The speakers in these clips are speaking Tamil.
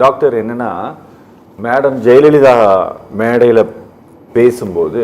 டாக்டர் என்னன்னா மேடம் ஜெயலலிதா மேடையில் பேசும்போது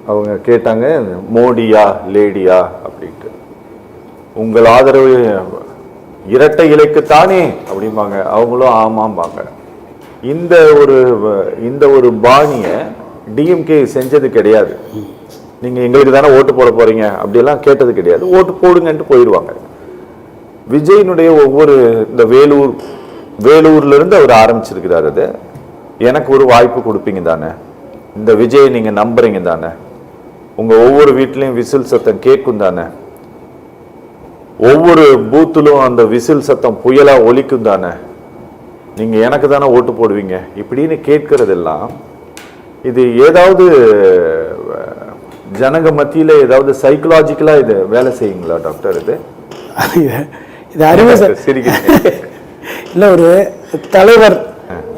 அவங்க கேட்டாங்க மோடியா லேடியா அப்படின்ட்டு. உங்கள் ஆதரவு இரட்டை இலைக்குத்தானே அப்படிம்பாங்க, அவங்களும் ஆமாம்பாங்க. இந்த ஒரு பாணியை டிஎம்கே செஞ்சது கிடையாது. நீங்க எங்களுக்கு தானே ஓட்டு போட போறீங்க அப்படியெல்லாம் கேட்டது கிடையாது. ஓட்டு போடுங்கன்ட்டு போயிடுவாங்க. விஜயனுடைய ஒவ்வொரு இந்த வேலூர்ல இருந்து அவர் ஆரம்பிச்சிருக்கிறார். அது எனக்கு ஒரு வாய்ப்பு கொடுப்பீங்க தானே, இந்த விஜய் நீங்க நம்புறீங்க தானே, உங்க ஒவ்வொரு வீட்லயும் விசில் சத்தம் கேட்கும் தானே, ஒவ்வொரு பூத்திலும் அந்த விசில் சத்தம் புயலா ஒலிக்கும் தானே, நீங்க எனக்கு தானே ஓட்டு போடுவீங்க இப்படின்னு கேட்கறதெல்லாம் இது ஏதாவது ஜனங்க மத்தியில ஏதாவது சைக்கலாஜிக்கலா இது வேலை செய்யுங்களா டாக்டர்? இது அறிவு இல்லை. ஒரு தலைவர்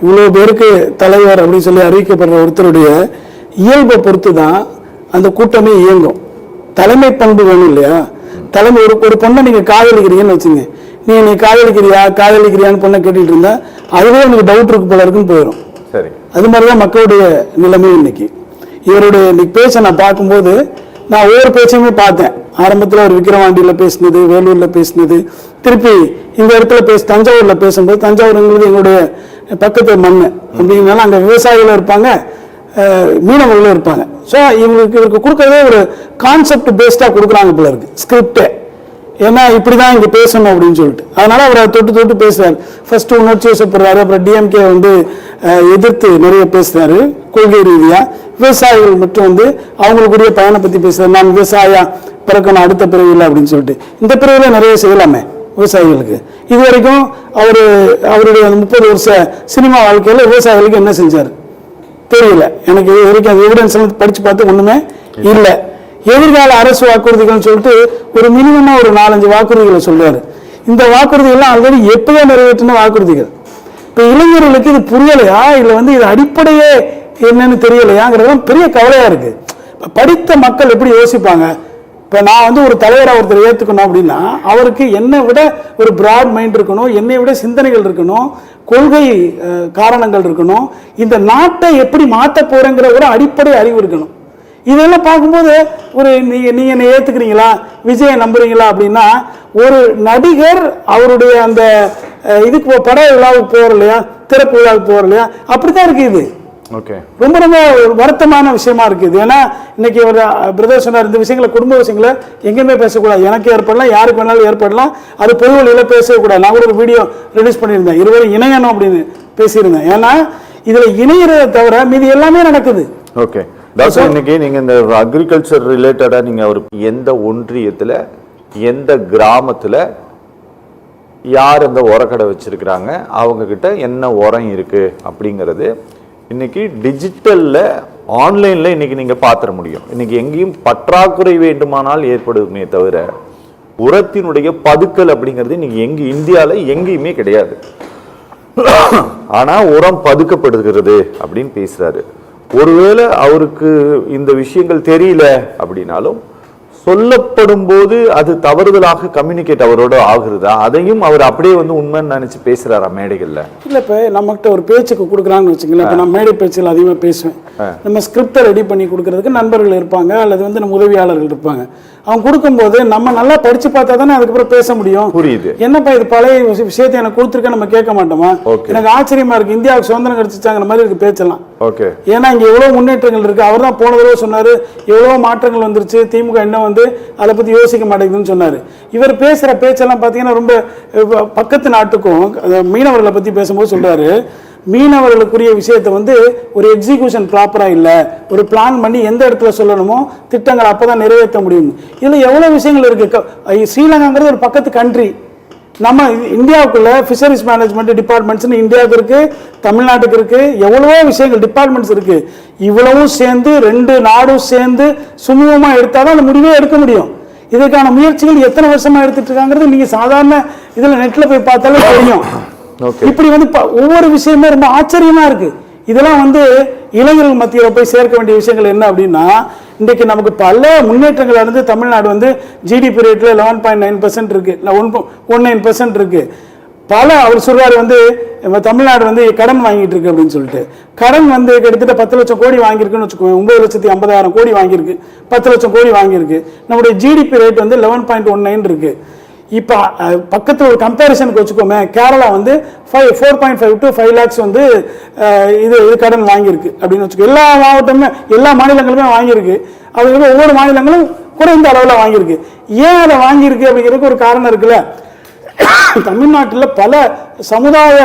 இவ்வளவு பேருக்கு தலைவர் அப்படின்னு சொல்லி அறிவிக்கப்படுற ஒருத்தருடைய இயல்பை பொறுத்து தான் அந்த கூட்டமே இயங்கும். தலைமை பண்பு வேணும் இல்லையா? தலைமை ஒரு பொண்ணை நீங்க காதலிக்கிறீங்கன்னு வச்சுங்க, நீ காதலிக்கிறியான்னு பொண்ணை கேட்டுட்டு இருந்தா அதுவே எனக்கு டவுட் இருக்கு போல இருக்குன்னு போயிடும். சரி, அது மாதிரிதான் மக்களுடைய நிலைமை இன்னைக்கு. இவருடைய இன்னைக்கு பேச்சை நான் பார்க்கும்போது நான் ஒவ்வொரு பேச்சையுமே பார்த்தேன். ஆரம்பத்தில் ஒரு விக்கிரவாண்டியில் பேசினது, வேலூரில் பேசினது, திருப்பி இந்த இடத்துல தஞ்சாவூரில் பேசும்போது, தஞ்சாவூருங்கிறது எங்களுடைய பக்கத்து மண் அப்படிங்கிறனால அங்கே விவசாயிகளும் இருப்பாங்க, மீனவர்களும் இருப்பாங்க. ஸோ இவருக்கு கொடுக்கறதே ஒரு கான்செப்ட் பேஸ்டாக கொடுக்குறாங்க போல இருக்கு ஸ்கிரிப்டே. ஏன்னா இப்படிதான் இங்கே பேசணும் அப்படின்னு சொல்லிட்டு அதனால அவர் தொட்டு பேசுறாரு. ஃபர்ஸ்ட் உணர்ச்சி வசப்படுறாரு, அப்புறம் டிஎம்கே எதிர்த்து நிறைய பேசுறாரு கொள்கை ரீதியா. விவசாயிகள் மட்டும் அவங்களுக்குரிய பயனை பத்தி பேசுறாரு. நான் விவசாயியா பிறக்கணும் அடுத்த பிறவியில் அப்படின்னு சொல்லிட்டு இந்த பிறவில நிறைய செய்யலாமே விவசாயிகளுக்கு. இது வரைக்கும் அவருடைய 30 வருஷ சினிமா வாழ்க்கையில விவசாயிகளுக்கு என்ன செஞ்சாரு தெரியல எனக்கு. இது வரைக்கும் அந்த எவிடன்ஸ் படிச்சு பார்த்து ஒண்ணுமே இல்லை. எதிர்கால அரசு வாக்குறுதிகள் சொல்லிட்டு ஒரு மினிமமா ஒரு 4-5 வாக்குறுதிகளை சொல்றாரு. இந்த வாக்குறுதிகள்லாம் ஆல்ரெடி எப்பவே நிறைவேற்றின வாக்குறுதிகள். இப்ப இளைஞர்களுக்கு இது புரியலையா, இல்ல இது அடிப்படையே என்னன்னு தெரியலையாங்கிறதுலாம் பெரிய கவலையா இருக்கு. படித்த மக்கள் எப்படி யோசிப்பாங்க? இப்ப நான் ஒரு தலைவராக ஒருத்தர் ஏத்துக்கணும் அப்படின்னா அவருக்கு என்னை விட ஒரு பிராட் மைண்ட் இருக்கணும், என்னை விட சிந்தனைகள் இருக்கணும், கொள்கை காரணங்கள் இருக்கணும், இந்த நாட்டை எப்படி மாற்ற போறேங்கிற ஒரு அடிப்படை அறிவு இருக்கணும். இதெல்லாம் பார்க்கும்போது நீங்க என்னை ஏத்துக்கிறீங்களா, விஜயை நம்புறீங்களா அப்படின்னா ஒரு நடிகர் அவருடைய அந்த இதுக்கு பட விழாவுக்கு போற இல்லையா, திறப்பு விழாவுக்கு போற இல்லையா, அப்படித்தான் இருக்கு. இது ரொம்ப ரொம்ப வருத்தமான விஷயமா இருக்குது. ஏன்னா இன்னைக்கு ஒரு பிரதர் சொன்னார், இந்த விஷயங்களை குடும்ப விஷயங்களை எங்கேயுமே பேசக்கூடாது. எனக்கு ஏற்படலாம், யாருக்கு வேணாலும் ஏற்படலாம், அது பொது வழியில பேசவே கூடாது. நான் கூட ஒரு வீடியோ ரிலீஸ் பண்ணியிருந்தேன், இருவரும் இணையணும் அப்படின்னு பேசியிருந்தேன். ஏன்னா இதுல இணையறதை தவிர மீதி எல்லாமே நடக்குது. ஓகே டாக்டர், இன்னைக்கு நீங்க இந்த அக்ரிகல்ச்சர் ரிலேட்டடா நீங்க எந்த ஒன்றியத்துல எந்த கிராமத்துல யார் அந்த உரக்கடை வச்சிருக்கிறாங்க, அவங்க கிட்ட என்ன உரம் இருக்கு அப்படிங்கிறது இன்னைக்கு டிஜிட்டல்ல ஆன்லைன்ல இன்னைக்கு நீங்க பாத்திர முடியும். இன்னைக்கு எங்கேயும் பற்றாக்குறை வேண்டுமானால் ஏற்படுமே தவிர உரத்தினுடைய பதுக்கல் அப்படிங்கிறது இன்னைக்கு இந்தியால எங்கேயுமே கிடையாது. ஆனா உரம் பதுக்கப்படுகிறது அப்படின்னு பேசுறாரு. ஒருவேளை அவருக்கு இந்த விஷயங்கள் தெரியல அப்படின்னாலும் சொல்லப்படும் போது அது தவறுதலாக கம்யூனிகேட் அவரோட ஆகுறதா, அதையும் அவர் அப்படியே உண்மைன்னு நினைச்சு பேசுறாரா மேடைகள்ல? இல்ல, இப்ப நம்மகிட்ட ஒரு பேச்சுக்கு கொடுக்குறான்னு வச்சுக்கலாம். இப்ப நான் மேடை பேச்சுகள் அதிகமா பேசுவேன். நம்ம ஸ்கிரிப்டை ரெடி பண்ணி கொடுக்கறதுக்கு நண்பர்கள் இருப்பாங்க, அல்லது நம்ம உதவியாளர்கள் இருப்பாங்க. அவங்க கொடுக்கும்போது நம்ம நல்லா படிச்சு பார்த்தா தானே அதுக்கப்புறம் பேச முடியும். புரியுது. என்னப்பா இது பழைய விஷயத்தை எனக்கு கொடுத்துருக்க நம்ம கேட்க மாட்டோமா? எனக்கு ஆச்சரியமா இருக்கு, இந்தியாவுக்கு சுதந்திரம் கிடைச்சிச்சாங்கிற மாதிரி இருக்கு பேச்செல்லாம். ஏன்னா இங்க எவ்வளவு முன்னேற்றங்கள் இருக்கு. அவர் தான் போன தடவை சொன்னாரு எவ்வளவு மாற்றங்கள் வந்துருச்சு, திமுக என்ன அதை பத்தி யோசிக்க மாட்டேங்குதுன்னு சொன்னாரு. இவர் பேசுற பேச்செல்லாம் பாத்தீங்கன்னா ரொம்ப பக்கத்து நாட்டுக்கும் மீனவர்களை பத்தி பேசும்போது சொல்றாரு, மீனவர்களுக்குரிய விஷயத்தை ஒரு எக்ஸிகியூஷன் ப்ராப்பரா இல்ல, ஒரு பிளான் பண்ணி எந்த இடத்துல சொல்லணுமோ திட்டங்கள் அப்பதான் நிறைவேற்ற முடியும். இதுல எவ்வளவு விஷயங்கள் இருக்கு. ஸ்ரீலங்காங்கிறது ஒரு பக்கத்து கண்ட்ரி. நம்ம இந்தியாவுக்குள்ள ஃபிஷரிஸ் மேனேஜ்மெண்ட் டிபார்ட்மெண்ட்ஸ் இந்தியாவுக்கு இருக்கு, தமிழ்நாட்டுக்கு இருக்கு, எவ்வளவோ விஷயங்கள் டிபார்ட்மெண்ட்ஸ் இருக்கு. இவ்வளவும் சேர்ந்து 2 நாடும் சேர்ந்து சுமூகமா எடுத்தாதான் அந்த முடிவே எடுக்க முடியும். இதுக்கான முயற்சிகள் எத்தனை வருஷமா எடுத்துட்டு இருக்காங்கிறது நீங்க சாதாரண இதுல நெட்ல போய் பார்த்தாலே தெரியும். இப்படி ஒவ்வொரு விஷயமே ரொம்ப ஆச்சரியமா இருக்கு. இதெல்லாம் இளைஞர்கள் மத்தியில் போய் சேர்க்க வேண்டிய விஷயங்கள் என்ன அப்படின்னா, இன்றைக்கு நமக்கு பல முன்னேற்றங்கள் நடந்து தமிழ்நாடு வந்து ஜிடிபி ரேட்ல 11.9% இருக்கு, 1.19% இருக்கு. பல அவர் சொல்றாரு வந்து தமிழ்நாடு வந்து கடன் வாங்கிட்டு இருக்கு அப்படின்னு சொல்லிட்டு. கடன் வந்து கிட்டத்தட்ட 10 லட்சம் கோடி வாங்கியிருக்குன்னு வச்சுக்கோங்க. 9,50,000 கோடி வாங்கியிருக்கு, 10 லட்சம் கோடி வாங்கியிருக்கு. நம்முடைய ஜிடிபி ரேட் வந்து 11.19 இருக்கு. இப்போ பக்கத்தில் ஒரு கம்பேரிசனுக்கு வச்சுக்கோமே, கேரளா வந்து 4.5 to 5 lakhs வந்து இது கடன் வாங்கியிருக்கு அப்படின்னு வச்சுக்கோ. எல்லா மாவட்டமுமே எல்லா மாநிலங்களுமே வாங்கியிருக்கு. அது வந்து ஒவ்வொரு மாநிலங்களும் குறைந்த அளவில் வாங்கியிருக்கு. ஏன் அதை வாங்கியிருக்கு அப்படிங்கிறதுக்கு ஒரு காரணம் இருக்குல்ல. தமிழ்நாட்டில் பல சமுதாய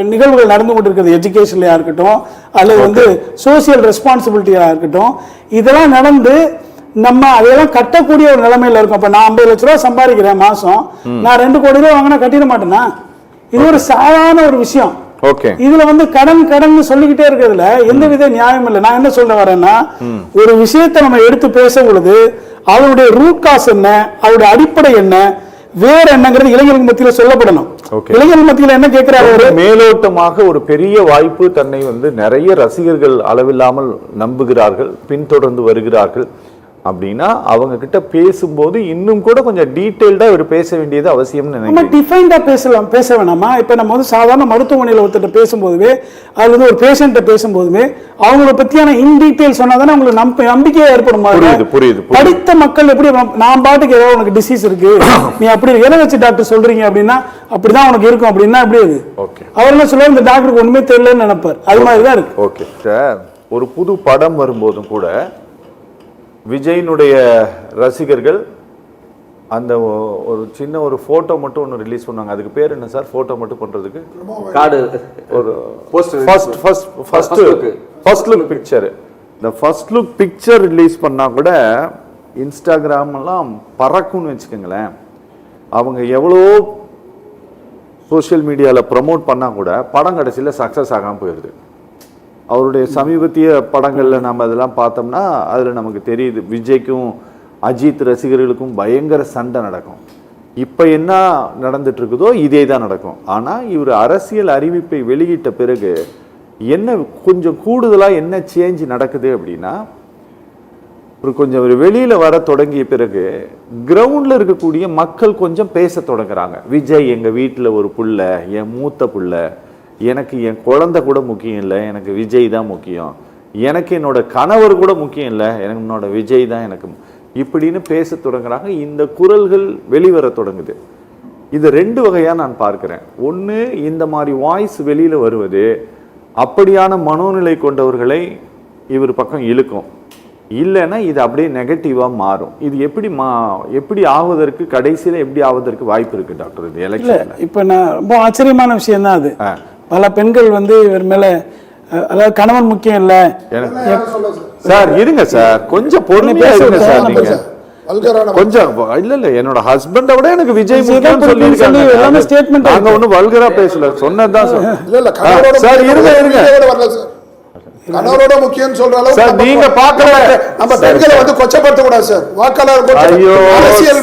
நிகழ்வுகள் நடந்து கொண்டிருக்கிறது, எஜுகேஷன்லையா இருக்கட்டும் அல்லது வந்து சோசியல் ரெஸ்பான்சிபிலிட்டியா இருக்கட்டும். இதெல்லாம் நடந்து நம்ம அதையெல்லாம் கட்டக்கூடிய ஒரு நிலைமையில இருக்கும். அப்ப நான் 50 லட்ச ரூபா சம்பாதிக்கிறேன் மாசம், நான் 2 கோடி ரூபாய் வாங்கினா கட்டிட மாட்டேனா? இது ஒரு சாதாரண ஒரு விஷயம். இதுல வந்து கடன் சொல்லிக்கிட்டே இருக்கிறதுல எந்த வித நியாயம் இல்லை. நான் என்ன சொல்ல வரேன்னா, ஒரு விஷயத்தை நம்ம எடுத்து பேச பொழுது அவருடைய ரூட் காஸ் என்ன, அவருடைய அடிப்படை என்ன, வேற என்னங்கிறது இளைஞர்கள் மத்தியில சொல்லப்படணும். இளைஞர்கள் மத்தியில என்ன கேட்கிறாரு, மேலோட்டமாக ஒரு பெரிய வாய்ப்பு தன்னை வந்து நிறைய ரசிகர்கள் அளவில்லாமல் நம்புகிறார்கள், பின்தொடர்ந்து வருகிறார்கள் அப்படின்னா அவங்க கிட்ட பேசும்போது இன்னும் கூட கொஞ்சம் டீடைல்டா இவர் பேச வேண்டியது அவசியம்னு நினைக்கிறேன். டிஃபைன்டா பேச வேணாமா? இப்ப நம்ம வந்து சாதாரண மருத்துவமனையில ஒருத்தர் பேசும்போதுமே, அதுல வந்து ஒரு பேஷண்ட்டை பேசும்போதுமே அவங்கள பத்தியான இன் டீடைல் சொன்னாதானே உங்களுக்கு நம்பிக்கையா ஏற்படும். புரியுது. படித்த மக்கள் எப்படி நான் பாட்டுக்கு ஏதோ உனக்கு டிசீஸ் இருக்கு நீ அப்படி எதை வச்சு டாக்டர் சொல்றீங்க அப்படின்னா அப்படிதான் உனக்கு இருக்கும் அப்படின்னா எப்படி அது? அவர் என்ன சொல்லுவார், இந்த டாக்டருக்கு ஒண்ணுமே தெரியலன்னு நினைப்பார். அது மாதிரிதான் இருக்கு. ஓகே, ஒரு புது படம் வரும்போதும் கூட விஜயினுடைய ரசிகர்கள் அந்த ஒரு சின்ன ஒரு போட்டோ மட்டும் ஒன்று ரிலீஸ் பண்ணாங்க. அதுக்கு பேர் என்ன சார்? போட்டோ மட்டும் பண்றதுக்கு கார்டு, ஒரு ஃபர்ஸ்ட் லுக் பிக்சர். இந்த ஃபர்ஸ்ட் லுக் பிக்சர் ரிலீஸ் பண்ணா கூட இன்ஸ்டாகிராம் எல்லாம் பறக்கும்னு வச்சுக்கோங்களேன். அவங்க எவ்வளோ சோசியல் மீடியாவில் ப்ரமோட் பண்ணா கூட படம் கடைசியில் சக்ஸஸ் ஆகாமல் போயிடுது. அவருடைய சமீபத்திய படங்களில் நம்ம அதெல்லாம் பார்த்தோம்னா அதில் நமக்கு தெரியுது, விஜய்க்கும் அஜித் ரசிகர்களுக்கும் பயங்கர சண்டை நடக்கும். இப்போ என்ன நடந்துட்டு இருக்குதோ இதே தான் நடக்கும். ஆனால் இவர் அரசியல் அறிவிப்பை வெளியிட்ட பிறகு என்ன கொஞ்சம் கூடுதலாக என்ன சேஞ்ச் நடக்குது அப்படின்னா, ஒரு கொஞ்சம் ஒரு வெளியில் வர தொடங்கிய பிறகு கிரவுண்டில் இருக்கக்கூடிய மக்கள் கொஞ்சம் பேச தொடங்குறாங்க. விஜய் எங்கள் வீட்டில் ஒரு புள்ள, என் மூத்த புள்ள, எனக்கு என் குழந்தை கூட முக்கியம் இல்லை, எனக்கு விஜய் தான் முக்கியம், எனக்கு என்னோட கணவர் கூட முக்கியம் இல்லை, எனக்கு என்னோட விஜய் தான் எனக்கு, இப்படின்னு பேச தொடங்குறாங்க. இந்த குரல்கள் வெளிவர தொடங்குது. இது 2 வகையாக நான் பார்க்கிறேன். ஒன்று, இந்த மாதிரி வாய்ஸ் வெளியில் வருவது அப்படியான மனோநிலை கொண்டவர்களை இவர் பக்கம் இழுக்கும். இல்லைன்னா இது அப்படியே நெகட்டிவாக மாறும். இது எப்படி ஆவதற்கு கடைசியில் எப்படி ஆவதற்கு வாய்ப்பு இருக்கு டாக்டர் இது எலெக்ஷன்ல? இப்போ நான் ரொம்ப ஆச்சரியமான விஷயம் தான் அது. பல பெண்கள் வந்து இவர் மேல, அதாவது கணவன் முக்கியம் இல்ல சார், இருங்க சார், கொஞ்சம் பொறுமையா இருங்க சார். நீங்க கொஞ்சம் இல்ல என்னோட ஹஸ்பண்ட விட எனக்கு விஜய் முக்கியம் சொல்லிருக்காங்க. எல்லாமே ஸ்டேட்மெண்ட், நாங்க ஒண்ணும் வல்கரா பேசல, சொன்னதுதான் சார். இருங்க கணவரோட முக்கியம் சொல்ற அளவுக்கு சார் நீங்க பார்க்கல. நம்ம பெண்களை வந்து கொச்சப்படுத்த கூடாது சார். வாக்காளர் அரசியல்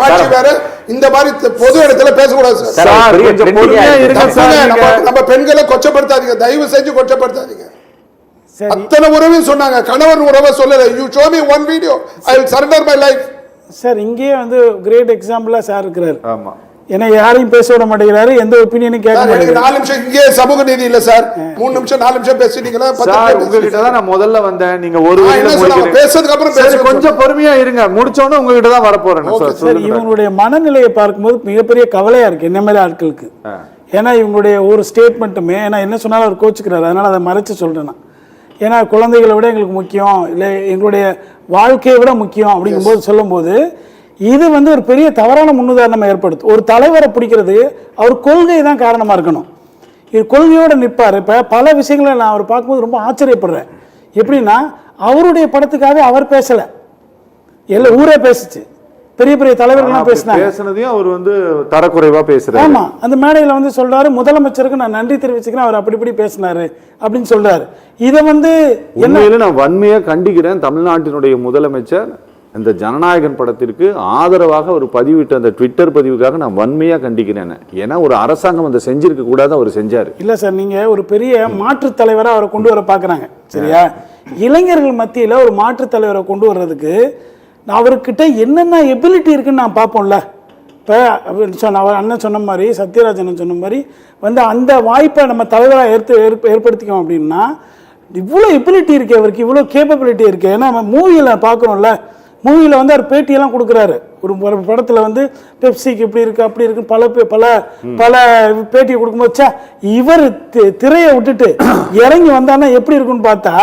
மாற்றி வேற இந்த மாதிரி பொது இடத்துல பேசக்கூடாது சார். நம்ம பெண்களை கொச்சப்படுத்தாதீங்க, தயவு செஞ்சு கொச்சப்படுத்தாதீங்க. அத்தனை உறவையும் சொன்னாங்க, கணவன் உறவை சொல்லல. You show me one video, I will surrender my life. Sir இங்கேயே வந்து கிரேட் எக்ஸாம்பிளா சார் இருக்கிறார். ஆமா, ஏன்னா யாரையும் பேச விட மாட்டேங்கிறாரு, எந்த ஒப்பீனியனும் கேட்க மாட்டேங்கிறாரு. 4 நிமிஷம் இங்கே சமூக நீதி இல்ல சார், 3 நிமிஷம் 4 நிமிஷம் பேசிட்டீங்களா? உங்ககிட்ட தான் நான் முதல்ல வந்தேன், நீங்க ஒரு பேசுறதுக்கு அப்புறம் கொஞ்சம் பொறுமையா இருங்க, முடிச்சோன்னு உங்ககிட்ட தான் வரப்போறேன் சார். இவங்களுடைய மனநிலையை பார்க்கும்போது மிகப்பெரிய கவலையா இருக்கு என்ன மாதிரி ஆட்களுக்கு. ஏன்னா இவங்களுடைய ஒரு ஸ்டேட்மெண்ட்டுமே, ஏன்னா என்ன சொன்னாலும் அவர் கோச்சுக்கிறாரு, அதனால அதை மறைச்சு சொல்றேன் நான். ஏன்னா குழந்தைகளை விட எங்களுக்கு முக்கியம், இல்லை எங்களுடைய வாழ்க்கையை விட முக்கியம் அப்படிங்கும்போது சொல்லும்போது இது வந்து ஒரு பெரிய தவறான முன்னுதாரணம் ஏற்படுத்தும். ஒரு தலைவரை பிடிக்கிறது அவர் கொள்கை தான் காரணமா இருக்கணும். இது கொள்கையோட நிற்பார். இப்ப பல விஷயங்களை நான் அவர் பார்க்கும்போது ரொம்ப ஆச்சரியப்படுறேன். எப்படின்னா அவருடைய படத்துக்காக அவர் பேசல, எல்லா ஊரே பேசுச்சு, பெரிய பெரிய தலைவர்கள்லாம் பேசினதையும் அவர் வந்து தரக்குறைவா பேசுறாரு. ஆமா, அந்த மேடையில வந்து சொல்றாரு, முதலமைச்சருக்கு நான் நன்றி தெரிவிச்சுக்கிறேன், அவர் அப்படி பேசினாரு அப்படின்னு சொல்றாரு. இதை வந்து உண்மையில நான் வன்மையா கண்டிக்கிறேன். தமிழ்நாட்டினுடைய முதலமைச்சர் இந்த ஜனநாயகன் படத்திற்கு ஆதரவாக ஒரு பதிவிட்ட அந்த ட்விட்டர் பதிவுக்காக நான் வன்மையா கண்டிக்கிறேன். ஏன்னா ஒரு அரசாங்கம் அதை செஞ்சிருக்க கூடாது, அவர் செஞ்சாரு. இல்ல சார், நீங்க ஒரு பெரிய மாற்றுத் தலைவரா அவரை கொண்டு வர பாக்குறாங்க, சரியா? இளைஞர்கள் மத்தியில ஒரு மாற்றுத் தலைவரை கொண்டு வர்றதுக்கு அவர்கிட்ட என்னென்ன எபிலிட்டி இருக்குன்னு நான் பார்ப்போம்ல. இப்போ அவர் அண்ணன் சொன்ன மாதிரி, சத்யராஜன் சொன்ன மாதிரி அந்த வாய்ப்பை நம்ம தலைவராக ஏற்படுத்திக்கோம் அப்படின்னா, இவ்வளோ எபிலிட்டி இருக்கு அவருக்கு, இவ்வளோ கேப்பபிலிட்டி இருக்கு. ஏன்னா நம்ம மூவியில் பார்க்குறோம்ல, மூவியில் அவர் பேட்டியெல்லாம் கொடுக்குறாரு. ஒரு படத்தில் பெப்சிக்கு இப்படி இருக்கு அப்படி இருக்கு பல பல பேட்டியை கொடுக்கும்போது இவர் திரையை விட்டுட்டு இறங்கி வந்தான்னா எப்படி இருக்குன்னு பார்த்தா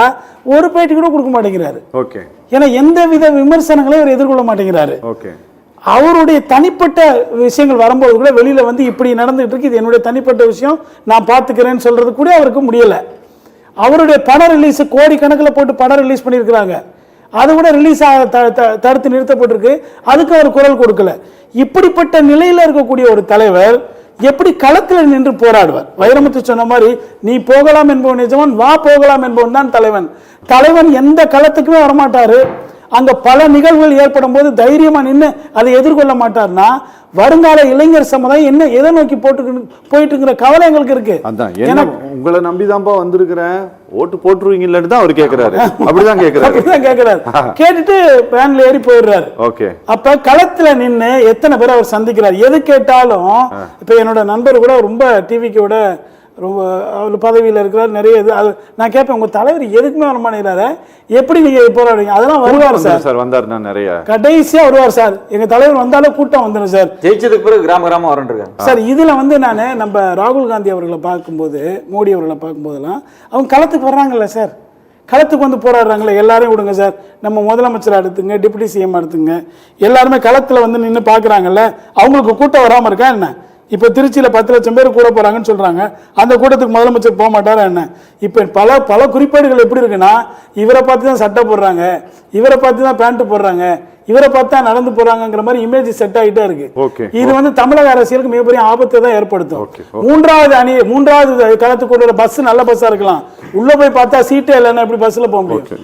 ஒரு பேட்டி கூட கொடுக்க மாட்டேங்கிறாரு. ஓகே. ஏன்னா எந்த வித விமர்சனங்களையும் அவர் எதிர்கொள்ள மாட்டேங்கிறாரு. ஓகே. அவருடைய தனிப்பட்ட விஷயங்கள் வரும்போது கூட வெளியில இப்படி நடந்துட்டு இருக்கு, இது என்னுடைய தனிப்பட்ட விஷயம், நான் பார்த்துக்கிறேன்னு சொல்றது கூட அவருக்கு முடியல. அவருடைய படம் ரிலீஸ் கோடிக்கணக்கில் போட்டு படம் ரிலீஸ் பண்ணியிருக்கிறாங்க, அது கூட ரிலீஸ் தடுத்து நிறுத்தப்பட்டிருக்கு, அதுக்கு அவர் குரல் கொடுக்கல. இப்படிப்பட்ட நிலையில இருக்கக்கூடிய ஒரு தலைவர் எப்படி களத்தில் நின்று போராடுவார்? வைரமுத்து சொன்ன மாதிரி, நீ போகலாம் என்பவன் நிஜமான், வா போகலாம் என்பவன் தான் தலைவன். தலைவன் எந்த களத்துக்குமே வரமாட்டாரு. அங்க பல நிகழ்வுகள் ஏற்படும் போது தைரியமா நின்று அதை எதிர்கொள்ள மாட்டார்னா வருங்கால இளைஞர் சமுதாயம் என்ன எதை நோக்கி போயிட்டு இருக்கிற கவலை எங்களுக்கு இருக்கு. அதான் உங்களை நம்பிதான்ப்பா வந்திருக்கிறேன், ஓட்டு போட்டுருவீங்கன்னு தான் அவர் கேட்கிறாரு. அப்படிதான் கேட்கிறாரு. கேட்டுட்டு வேன்ல ஏறி போயிடுறாரு. ஓகே. அப்ப களத்துல நின்று எத்தனை பேர் அவர் சந்திக்கிறார். எது கேட்டாலும் இப்ப என்னோட நண்பர் கூட ரொம்ப டிவிக்கோட ரொம்ப அவர் பதவியில் இருக்கிறார், நிறைய இது. நான் கேட்பேன், உங்க தலைவர் எதுக்குமே வர மாட்டேங்கிறாரு, எப்படி நீங்க போராடுறீங்க? அதெல்லாம் வருவார் சார், வந்தார், நிறைய கடைசியா வருவார் சார். எங்க தலைவர் வந்தாலே கூட்டம் வந்துடும் சார். ஜெயிச்சதுக்கு பிறகு கிராம கிராமம் வரண்டிருக்காங்க சார். இதுல நான் நம்ம ராகுல் காந்தி அவர்களை பார்க்கும்போது, மோடி அவர்களை பார்க்கும்போதெல்லாம் அவங்க களத்துக்கு வர்றாங்கல்ல சார், களத்துக்கு போராடுறாங்களே. எல்லாரையும் விடுங்க சார், நம்ம முதலமைச்சர் எடுத்துங்க, டிப்யூட்டி சிஎம் எடுத்துங்க, எல்லாருமே களத்துல நின்று பாக்குறாங்கல்ல. அவங்களுக்கு கூட்டம் வராம இருக்கா என்ன? இப்ப திருச்சியில 10 லட்சம் பேர் கூட போறாங்கன்னு சொல்றாங்க, அந்த கூட்டத்துக்கு முதலமைச்சர் போக மாட்டாரா என்ன? இப்ப பல குறிப்பேடுகள் எப்படி இருக்குன்னா, இவரை பார்த்து தான் சட்டை போடுறாங்க, இவரை பார்த்து தான் பேண்ட் போடுறாங்க, இவரை பார்த்து தான் நடந்து போறாங்கிற மாதிரி இமேஜ் செட் ஆகிட்டே இருக்கு. இது தமிழக அரசியலுக்கு மிகப்பெரிய ஆபத்தை தான் ஏற்படுத்தும். மூன்றாவது களத்துக்கு பஸ் நல்ல பஸ்ஸா இருக்கலாம், உள்ள போய் பார்த்தா சீட்டே இல்லைன்னா எப்படி பஸ்ல போக முடியும்?